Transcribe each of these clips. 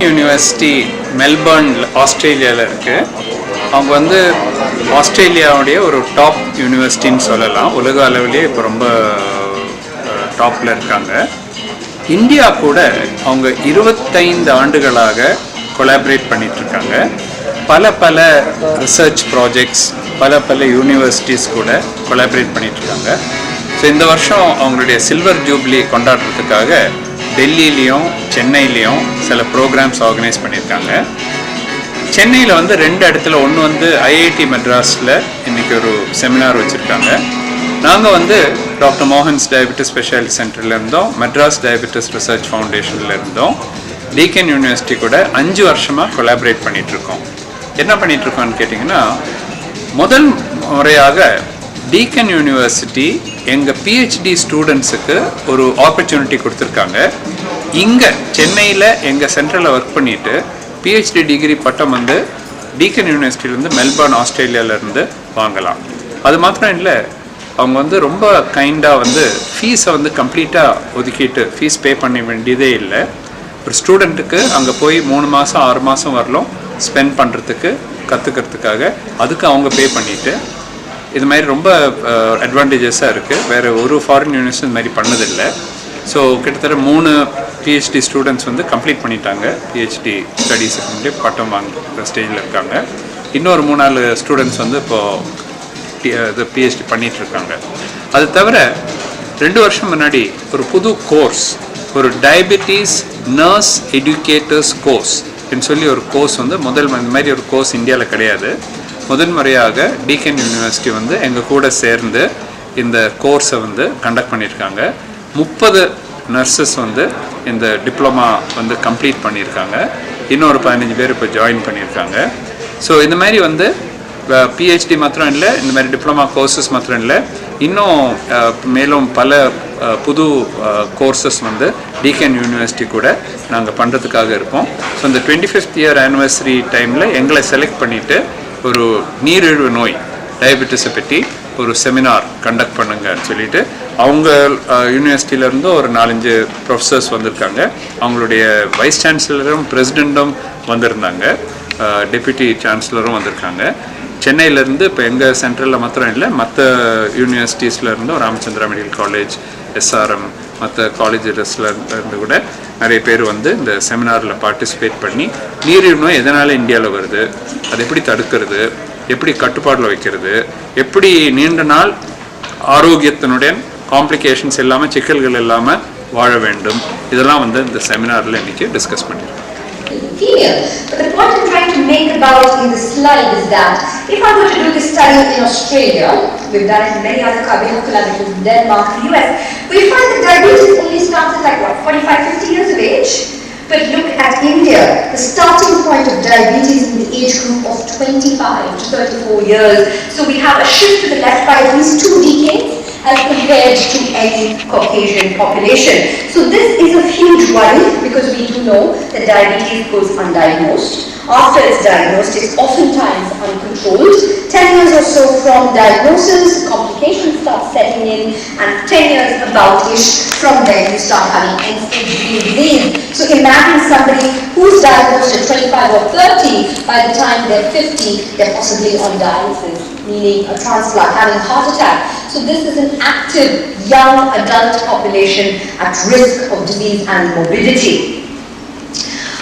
University Melbourne ஆஸ்திரேலியாவில் இருக்குது. அவங்க வந்து ஆஸ்திரேலியாவுடைய ஒரு டாப் யூனிவர்சிட்டின்னு சொல்லலாம். உலக அளவிலே இப்போ ரொம்ப டாப்பில் இருக்காங்க. இந்தியா கூட அவங்க 25 ஆண்டுகளாக கொலாபரேட் பண்ணிகிட்ருக்காங்க. பல ரிசர்ச் ப்ராஜெக்ட்ஸ் பல யூனிவர்சிட்டிஸ் கூட கொலாபரேட் பண்ணிகிட்ருக்காங்க. ஸோ இந்த வருஷம் அவங்களுடைய சில்வர் ஜூப்ளி கொண்டாடுறதுக்காக டெல்லியிலையும் சென்னையிலையும் சில ப்ரோக்ராம்ஸ் ஆர்கனைஸ் பண்ணியிருக்காங்க. சென்னையில் வந்து 2 இடத்துல, ஒன்று வந்து ஐஐடி மெட்ராஸில் இன்றைக்கி ஒரு செமினார் வச்சுருக்காங்க. நாங்கள் வந்து டாக்டர் மோகன்ஸ் டயபெட்டிஸ் ஸ்பெஷாலிட்டி சென்டரில் இருந்தோம், மெட்ராஸ் டயபெட்டிஸ் ரிசர்ச் ஃபவுண்டேஷனில் இருந்தோம். டீக்கன் யூனிவர்சிட்டி கூட 5 வருஷமாக கொலாபரேட் பண்ணிகிட்ருக்கோம். என்ன பண்ணிகிட்ருக்கோன்னு கேட்டிங்கன்னா, முதல் முறையாக டீக்கன் யூனிவர்சிட்டி எங்கள் பிஹெச்டி ஸ்டூடெண்ட்ஸுக்கு ஒரு ஆப்பர்ச்சுனிட்டி கொடுத்துருக்காங்க. இங்கே சென்னையில் எங்கள் சென்டரில் ஒர்க் பண்ணிவிட்டு பிஹெச்டி டிகிரி பட்டம் வந்து டீக்கன் யூனிவர்சிட்டியிலேருந்து மெல்பர்ன் ஆஸ்திரேலியாவிலேருந்து வாங்கலாம். அது மாத்திரம் இல்லை, அவங்க வந்து ரொம்ப கைண்டாக வந்து ஃபீஸை வந்து கம்ப்ளீட்டாக ஒதுக்கிட்டு ஃபீஸ் பே பண்ண வேண்டியதே இல்லை. ஒரு ஸ்டூடெண்ட்டுக்கு அங்கே போய் 3 மாதம் 6 மாதம் வரலும் ஸ்பெண்ட் பண்ணுறதுக்கு கற்றுக்கிறதுக்காக அதுக்கு அவங்க பே பண்ணிவிட்டு, இது மாதிரி ரொம்ப அட்வான்டேஜஸாக இருக்குது. வேறு ஒரு ஃபாரின் யூனிவர்சிட்டி இது மாதிரி பண்ணதில்லை. ஸோ கிட்டத்தட்ட 3 பிஹெச்டி ஸ்டூடெண்ட்ஸ் வந்து கம்ப்ளீட் பண்ணிட்டாங்க. பிஹெச்டி ஸ்டடீஸுக்கு முன்னாடி பட்டம் வாங்குற ஸ்டேஜில் இருக்காங்க. இன்னொரு 3-4 ஸ்டூடெண்ட்ஸ் வந்து இப்போது இது பிஹெச்டி பண்ணிகிட்ருக்காங்க. அது தவிர 2 வருஷம் முன்னாடி ஒரு புது கோர்ஸ், ஒரு டயபெட்டிஸ் நர்ஸ் எஜுகேட்டர்ஸ் கோர்ஸ் சொல்லி ஒரு கோர்ஸ் வந்து இந்த மாதிரி ஒரு கோர்ஸ் இந்தியாவில் கிடையாது. முதல் முறையாக டீக்கன் யூனிவர்சிட்டி வந்து எங்கள் கூட சேர்ந்து இந்த கோர்ஸை வந்து கண்டக்ட் பண்ணியிருக்காங்க. 30 நர்சஸ் வந்து இந்த டிப்ளமா வந்து கம்ப்ளீட் பண்ணியிருக்காங்க. இன்னொரு 15 பேர் இப்போ ஜாயின் பண்ணியிருக்காங்க. ஸோ இந்த மாதிரி வந்து பிஹெச்டி மாத்திரம் இல்லை, இந்த மாதிரி டிப்ளமா கோர்சஸ் மாத்திரம் இல்லை, இன்னும் மேலும் பல புது கோர்சஸ் வந்து டீக்கன் யூனிவர்சிட்டி கூட நாங்கள் பண்ணுறதுக்காக இருக்கோம். ஸோ இந்த 25th இயர் ஆனிவர்சரி டைமில் எங்களை செலக்ட் பண்ணிவிட்டு ஒரு நீரிழிவு நோய் டயபெட்டிஸை பற்றி ஒரு செமினார் கண்டக்ட் பண்ணுங்கன்னு சொல்லிட்டு அவங்க யூனிவர்சிட்டியிலேருந்து ஒரு 4-5 ப்ரொஃபஸர்ஸ் வந்திருக்காங்க. அவங்களுடைய வைஸ் சான்சலரும் பிரசிடெண்ட்டும் வந்திருந்தாங்க, டெப்யூட்டி சான்சலரும் வந்திருக்காங்க. சென்னையிலேருந்து இப்போ எங்கள் சென்ட்ரலில் மாத்திரம் இல்லை, மற்ற யூனிவர்சிட்டிஸ்லேருந்தும் ராமச்சந்திரா மெடிக்கல் காலேஜ், SRM, மற்ற காலேஜஸ்லேருந்து கூட நிறைய பேர் வந்து இந்த செமினாரில் பார்ட்டிசிபேட் பண்ணி நீரிழிவு நோய் எதனால் இந்தியாவில் வருது, அதை எப்படி தடுக்கிறது, எப்படி கட்டுப்பாடில் வைக்கிறது, எப்படி நீண்ட நாள் ஆரோக்கியத்தினுடன் காம்ப்ளிகேஷன்ஸ் இல்லாமல் சிக்கல்கள் இல்லாமல் வாழ வேண்டும், இதெல்லாம் வந்து இந்த செமினாரில் இன்றைக்கி டிஸ்கஸ் பண்ணியிருக்கோம். But the point I'm trying to make about in the slide is that if I were to do this study in Australia, we've done it in many other collaborations in Denmark, the US, we find that diabetes only starts at like what, 45-50 years of age? But look at India, the starting point of diabetes in the age group of 25 to 34 years. So we have a shift to the left by at least 2 decades as compared to any Caucasian population. So this is a huge worry because we do know that diabetes goes undiagnosed. After it's diagnosed, it's oftentimes uncontrolled. 10 years or so from diagnosis, complications start setting in, and 10 years about-ish from then you start having end-stage disease. So imagine somebody who's diagnosed at 25 or 30, by the time they're 50, they're possibly on dialysis, meaning a transplant, having heart attack. So this is an active young adult population at risk of disease and morbidity.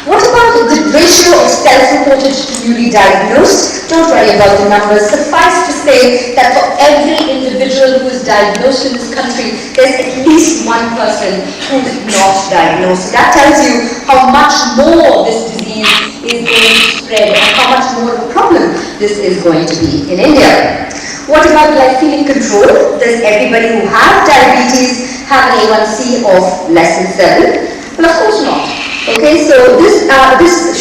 What about the ratio of self-reported to newly diagnosed? Don't worry about the numbers. Suffice to say that for every individual who is diagnosed in this country, there's at least one person who is not diagnosed. That tells you how much more this disease is going to spread and how much more of a problem this is going to be in India. What about glycemic control? Does everybody who has diabetes have an A1C of less than 7? Well, of course not. Okay, so this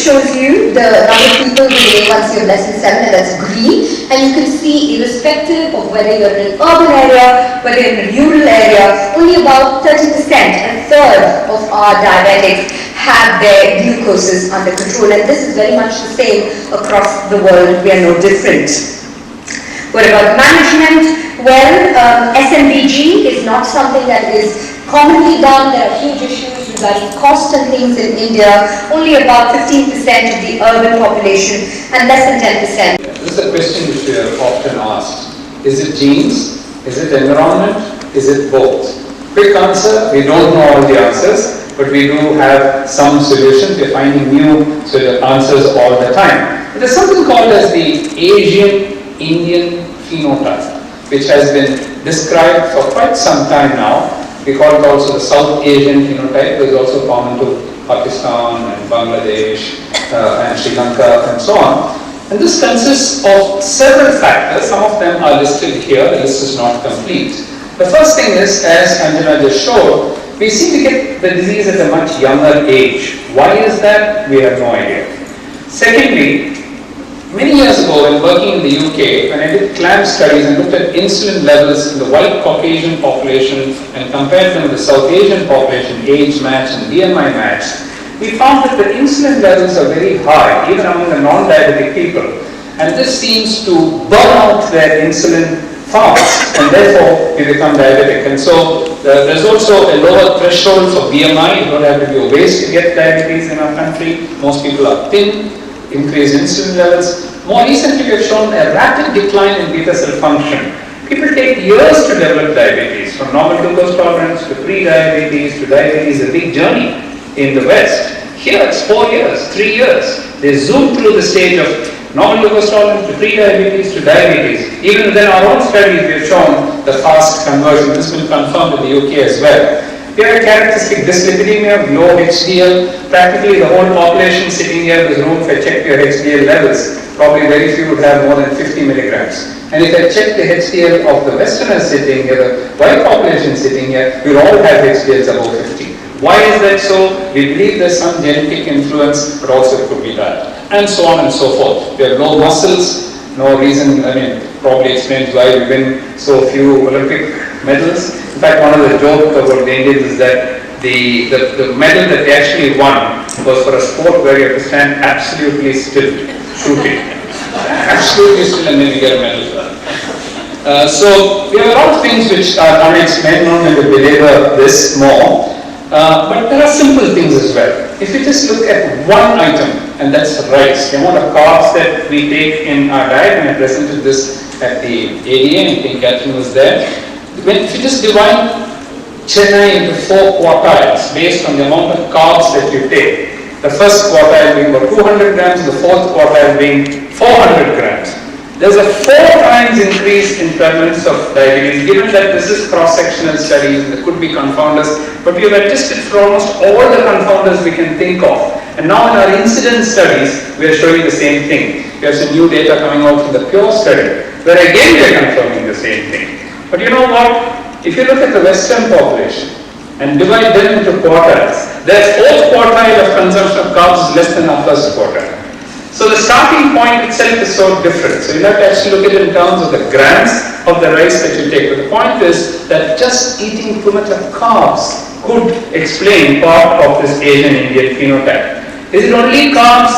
shows you the number of people with an A1C of less than 7, and that's green. And you can see, irrespective of whether you're in an urban area, whether you're in a rural area, only about 30%, a third of our diabetics have their glucoses under control. And this is very much the same across the world. We are no different. What about management? Well, SMBG is not something that is commonly done. There are huge issues regarding cost and things in India, only about 15% of the urban population and less than 10%. This is a question which we are often asked. Is it genes? Is it environment? Is it both? Quick answer, we don't know all the answers, but we do have some solutions. We're finding new answers all the time. There's something called as the Asian Indian phenotype, which has been described for quite some time now. We call it also the South Asian phenotype. It is also common to Pakistan and Bangladesh and Sri Lanka and so on. And this consists of several factors. Some of them are listed here. The list is not complete. The first thing is, as Angela just showed, we seem to get the disease at a much younger age. Why is that? We have no idea. Secondly, many years ago when working in the UK, when I did clamp studies and looked at insulin levels in the white Caucasian population and compared them with the South Asian population, age matched and BMI matched, we found that the insulin levels are very high, even among the non-diabetic people. And this seems to burn out their insulin fast, and therefore we become diabetic. And so there's also a lower threshold for BMI. You don't have to be obese to get diabetes in our country. Most people are thin, increased insulin levels. More recently, we have shown a rapid decline in beta cell function. People take years to develop diabetes, from normal glucose tolerance to pre-diabetes to diabetes, a big journey in the West. Here it's 4 years, 3 years. They zoom through the stage of normal glucose tolerance to pre-diabetes to diabetes. Even within our own studies, we have shown the fast conversion. This has been confirmed in the UK as well. We have a characteristic dyslipidemia, low HDL. Practically the whole population sitting here, there's room for check your HDL levels. Probably very few would have more than 50 milligrams. And if I check the HDL of the Westerners sitting here, the white population sitting here, we'll all have HDLs above 50. Why is that so? We believe there's some genetic influence, but also it could be that. And so on and so forth. We have low muscles, no reason, probably explains why we win so few Olympic medals. In fact, one of the jokes about the Indians is that the medal that they actually won was for a sport where you have to stand absolutely still, shooting. Absolutely still, and then you get a medal. So we have a lot of things which are unexplained. I'm not going to belabor this more. But there are simple things as well. If you just look at one item, and that's rice, the amount of carbs that we take in our diet, and I presented this at the ADA, I think Kathryn was there. If you just divide Chennai into 4 quartiles based on the amount of carbs that you take, the first quartile being about 200 grams, the fourth quartile being 400 grams. There's a 4 times increase in prevalence of diabetes, given that this is cross-sectional studies, there could be confounders, but we have adjusted for almost all the confounders we can think of. And now in our incidence studies, we are showing the same thing. We have some new data coming out from the PURE study, where again we are confirming the same thing. But you know what? If you look at the Western population and divide them into quartiles, their 4th quartile of consumption of carbs is less than our 1st quartile. So the starting point itself is so different. So you have to actually look at it in terms of the grams of the rice that you take. But the point is that just eating too much of carbs could explain part of this Asian Indian phenotype. Is it only carbs?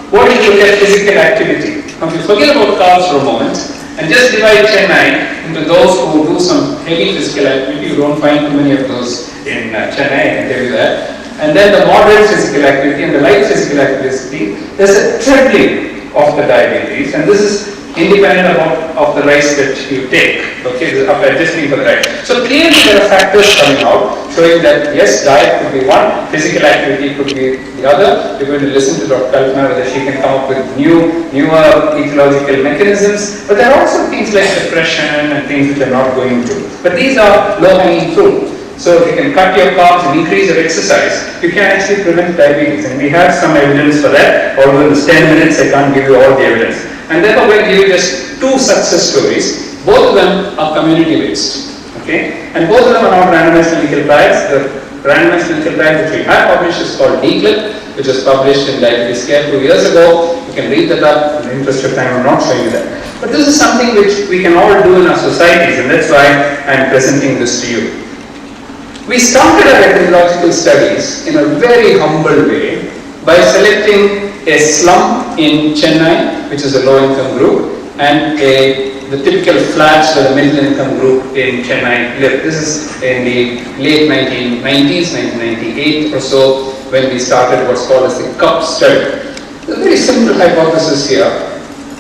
What if you look at physical activity? Now if you forget about carbs for a moment and just divide Chennai into those who do some heavy physical activity, you don't find too many of those in Chennai, I can tell you that. And then the moderate physical activity and the light physical activity, there's a tripling of the diabetes, and this is independent of the rice that you take, okay, after adjusting for the rice. So clearly there are factors coming out showing that yes, diet could be one, physical activity could be the other. We're going to listen to Dr. Kalpana whether she can come up with newer ecological mechanisms, but there are also things like depression and things which are not going to. But these are low-hanging fruit. So if you can cut your carbs and increase your exercise, you can actually prevent diabetes. And we have some evidence for that. Although in this 10 minutes, I can't give you all the evidence. And therefore, we'll give you just 2 success stories. Both of them are community-based. Okay? And both of them are not randomized clinical trials. The randomized clinical trial which we have published is called DCLIP, which was published in Diabetes Care 2 years ago. You can read that up. In the interest of time, I'm not showing you that. But this is something which we can all do in our societies, and that's why I'm presenting this to you. We started our epidemiological studies in a very humble way by selecting a slum in Chennai, which is a low-income group, and a the typical flats where the middle income group in Chennai lived. This is in the late 1990s, 1998 or so, when we started what's called as the CUP study. A very simple hypothesis here.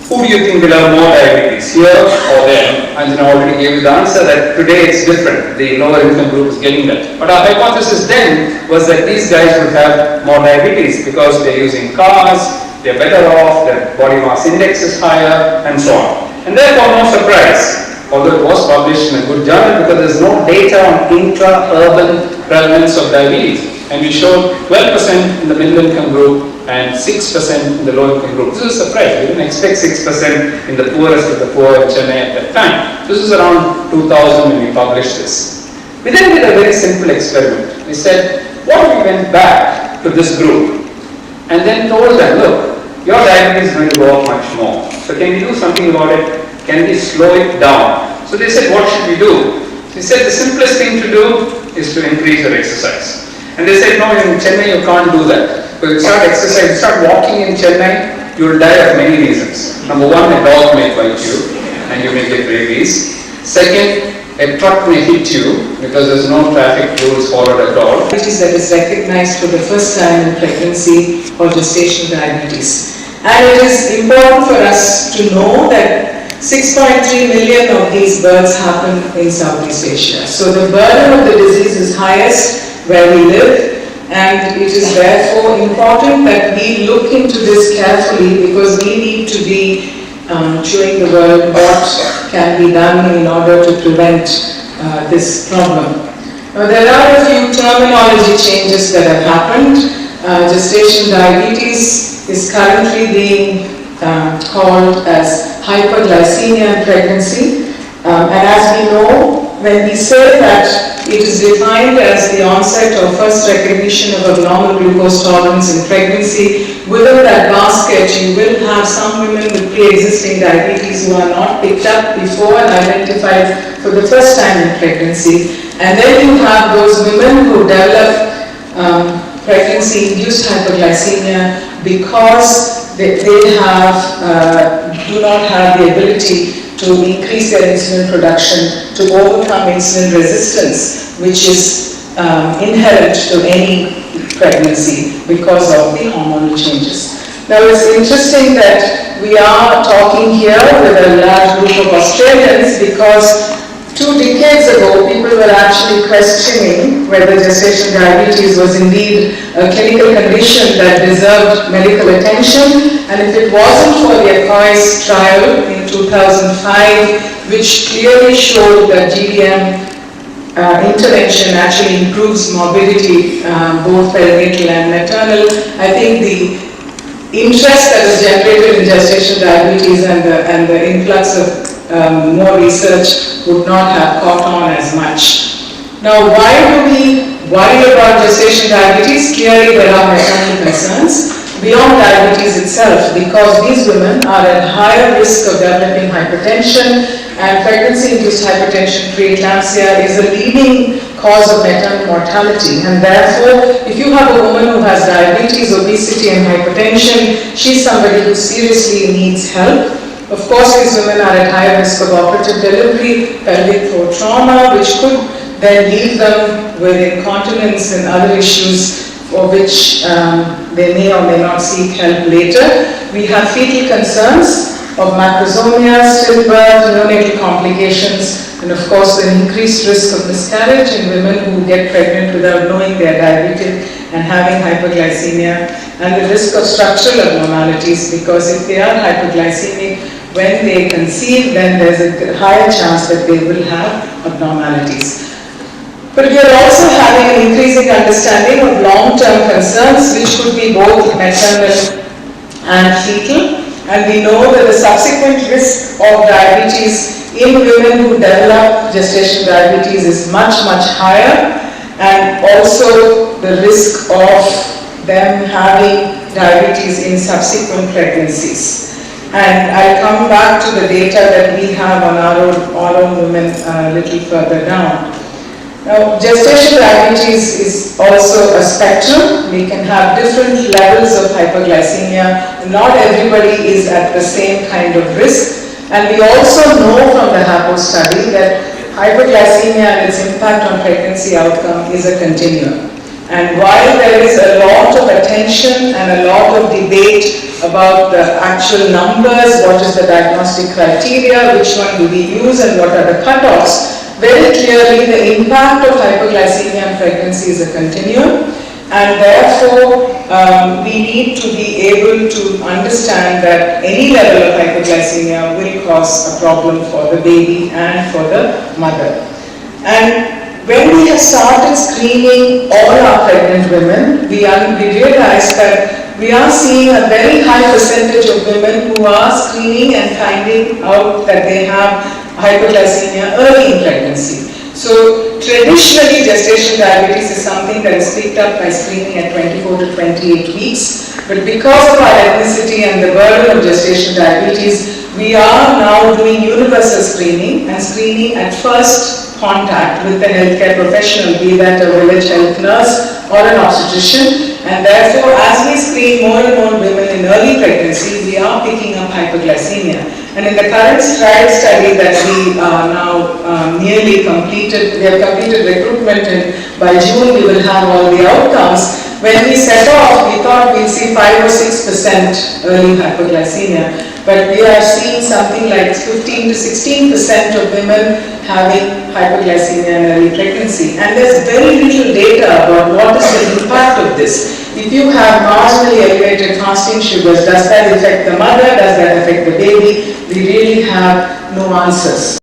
Who do you think will have more diabetes, here or there? And I already gave you the answer that today it's different. The lower income group is getting that. But our hypothesis then was that these guys would have more diabetes because they're using cars, they're better off, their body mass index is higher, and so on. And therefore, no surprise, although it was published in a good journal, because there's no data on intra-urban prevalence of diabetes. And we showed 12% in the middle income group and 6% in the low income group. This is a surprise. We didn't expect 6% in the poorest of the poor in Chennai at that time. This is around 2000 when we published this. We then did a very simple experiment. We said, what if we went back to this group and then told them, look, your diabetes is going to go up much more. So can we do something about it? Can we slow it down? So they said, what should we do? We said the simplest thing to do is to increase your exercise. And they said, no, in Chennai you can't do that. If you start exercising, start walking in Chennai, you will die of many reasons. Number one, a dog may bite you and you may get rabies. Second, a truck may hit you because there's no traffic rules followed at all. Diabetes that is recognized for the first time in pregnancy or gestational diabetes. And it is important for us to know that 6.3 million of these births happen in Southeast Asia. So the burden of the disease is highest where we live, and it is therefore important that we look into this carefully, because we need to be showing the world what can be done in order to prevent this problem. Now, there are a few terminology changes that have happened. Gestational diabetes is currently being called as hyperglycemia in pregnancy, and as we know, when we say that it is defined as the onset or first recognition of abnormal glucose tolerance in pregnancy, within that basket you will have some women with pre-existing diabetes who are not picked up before and identified for the first time in pregnancy. And then you have those women who develop pregnancy-induced hyperglycemia because they have, do not have the ability to increase their insulin production, to overcome insulin resistance, which is inherent to any pregnancy because of the hormonal changes. Now, it's interesting that we are talking here with a large group of Australians, because 2 decades ago, people were actually questioning whether gestational diabetes was indeed a clinical condition that deserved medical attention. And if it wasn't for the ACOIS trial in 2005, which clearly showed that GDM intervention actually improves morbidity, both perinatal and maternal, I think the interest that is generated in gestational diabetes and the influx of more research would not have caught on as much. Now, why do we worry about gestational diabetes? Clearly, there are maternal concerns beyond diabetes itself, because these women are at higher risk of developing hypertension, and pregnancy-induced hypertension, preeclampsia, is a leading cause of maternal mortality. And therefore, if you have a woman who has diabetes, obesity, and hypertension, she's somebody who seriously needs help. Of course, these women are at higher risk of operative delivery, pelvic floor trauma, which could then leave them with incontinence and other issues for which they may or may not seek help later. We have fetal concerns of macrosomia, stillbirth, neonatal complications, and of course an increased risk of miscarriage in women who get pregnant without knowing they are diabetic and having hyperglycemia, and the risk of structural abnormalities, because if they are hyperglycemic, when they conceive, then there's a higher chance that they will have abnormalities. But we are also having an increasing understanding of long-term concerns, which could be both maternal and fetal. And we know that the subsequent risk of diabetes in women who develop gestational diabetes is much, much higher, and also the risk of them having diabetes in subsequent pregnancies. And I'll come back to the data that we have on our own women a little further down. Now, gestational diabetes is also a spectrum. We can have different levels of hyperglycemia. Not everybody is at the same kind of risk. And we also know from the HAPO study that hyperglycemia and its impact on pregnancy outcome is a continuum. And while there is a lot of attention and a lot of debate about the actual numbers, what is the diagnostic criteria, which one do we use and what are the cutoffs, very clearly the impact of hyperglycemia and pregnancy is a continuum. And therefore, we need to be able to understand that any level of hyperglycemia will cause a problem for the baby and for the mother. And when we have started screening all our pregnant women, we realized that we are seeing a very high percentage of women who are screening and finding out that they have hyperglycemia early in pregnancy. So traditionally, gestational diabetes is something that is picked up by screening at 24 to 28 weeks. But because of our ethnicity and the burden of gestational diabetes, we are now doing universal screening and screening at first contact with an healthcare professional, be that a village health nurse or an obstetrician. And therefore, as we screen more and more women in early pregnancy, we are picking up hyperglycemia. And in the current STRIDE study that we now nearly completed, we have completed recruitment, and by June we will have all the outcomes. When we set off, we thought we'd see 5 or 6% early hyperglycemia. But we are seeing something like 15 to 16% of women having hyperglycemia in early pregnancy. And there's very little data about what is the impact of this. If you have marginally elevated fasting sugars, does that affect the mother? Does that affect the baby? We really have no answers.